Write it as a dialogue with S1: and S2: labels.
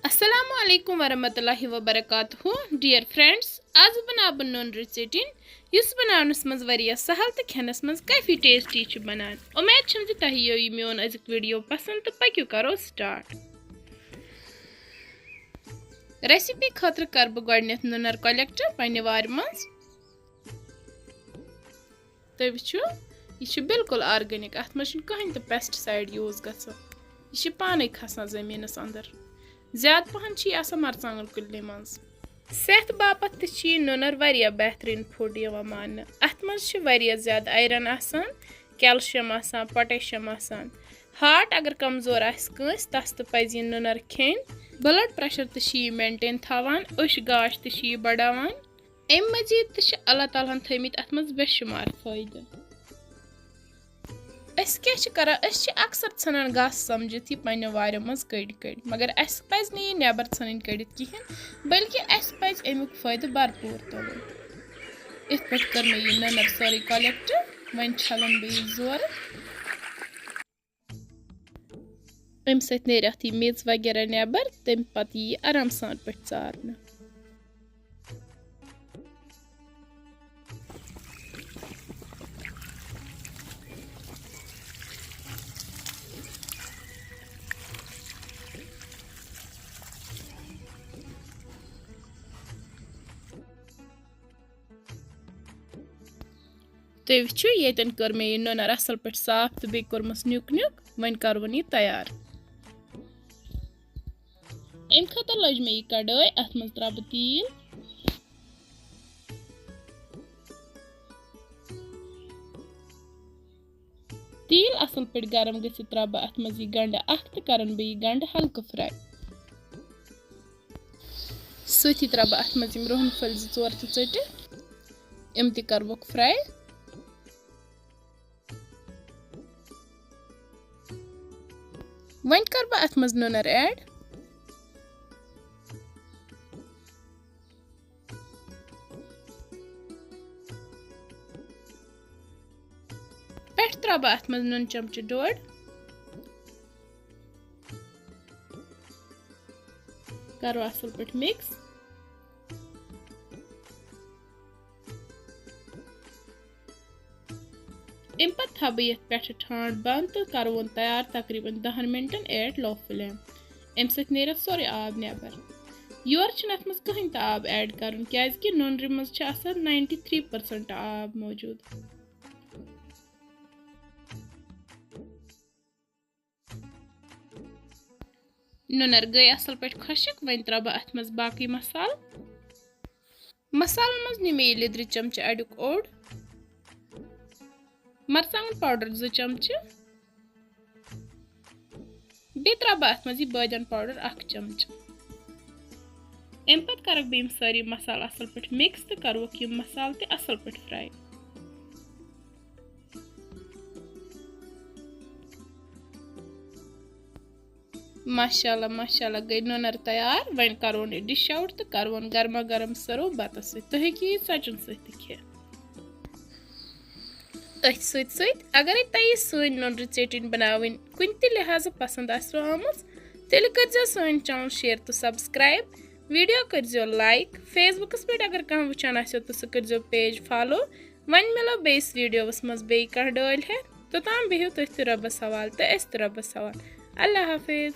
S1: अस्सलामुअलैकुम वरहमतुल्लाहि वबरकातुहू dear friends आज बना बन नूनर चटनी युस बनावनस मज वारिया सहल तो खेनस मज काफी टेस्टी छु बनान। उम्मीद छम जे तह यो मेन अजुक वीडियो पसंद तो पक्यू करो स्टार्ट। रेसिपी खतर कर बह गडनेथ नूनर कलेक्ट पन्ने वार मज। तुम वुचु यह बिल्कुल ऑर्गेनिक, अत मज कहीं तो पेस्टिसाइड यूज गछन, यह पाने खसान जमीनस अंदर। ज्यादा पहन मरचांगन कुल्ले मज। सेहत बापत नूनर वारिया बेहतरीन फूड मान। अत मज ज्यादा आयरन आसान, कैल्शियम आसान, पोटेशियम आसान। हार्ट अगर कमजोर आस तस तो पज नूनर खेन। ब्लड प्रेशर तो मेंटेन थवान, उश गाश तो बढ़ावान। अम मजीद तो अल्लाह ताला थमित अत मज बेशुमार फायदे। अक्सर षान घास समझित यह पन्ने वार मज कड़ कड़, मगर अस पज यह नेबर षन कड़ित कहें, बल्कि अस पज अमुक फायदे भरपूर तुलन। इत पे कर मे यह नूनर सारी कलेक्ट, वन छलन बह जोर। अम सत नेर अथ मेज वगैरह नेबर, तम पत यह आराम सान पे चारन। तुम वो ये कर मे नूनर असल पे साफ तो बे कर्मस नुक नुक। वन कर यह तैयार। अम खतर लज मे यह कड़ाई, अत मज त्रा बह तेल। तेल असल पे गरम गि त्रा बह अत मज यह गंड अख तो करन बह यह गंड हल्का फ्राई। सती त्रा बह अत मज रोहन फल जोर तो चटित, अम त कर फ्राई। वन कर बह अत मज नूनर ऐड। पे त्रा बह अत मज नून चमच डोड़। करो असल पे मिक्स। अम पे थो बह ये पे ठांड बंद तो कर तैयार तकरीबन 10 मिनटन एट लो फ्लेम। अम सत नेर सोरे आब नेबर। योर अत मज कहीं तो आब ऐड कर क्या नूनर मज 93% आब मौजूद। नूनर गई असल पे खुशक। वन त्रा बह अत मज बाकी मसाल। मसालन मज नी लिद्र चमच अडुक ओड, मरचांगन पाउडर 2 चमच, बे त्रा बह अत मज बादियान पाउडर 1 चमच। अम पे कर बह सारी मसाल असल पे मिक्स तो कर मसाल ते असल पे फ्राई। माशाल्लाह माशाल्लाह गई नूनर तैयार। वन कर डिश आउट तो कर गर्मा गर्म सर्व बत सत सचन सत खे। अथ सत अगर तुम सन नूनर चटनी बनावन कुन त लिहाजा पसंद आम तेल कर सन चैनल शेयर तो सब्सक्राइब, वीडियो कर लाइक। फेसबुकस पे अगर कह वुचान आसो तो सह कर पेज फॉलो। वन मिलो बेस वीडियोस मज बे कह डाल है। तोताम बिहु तुह रबस हवाल तो अस रबस हवाल। अल्लाह हाफिज।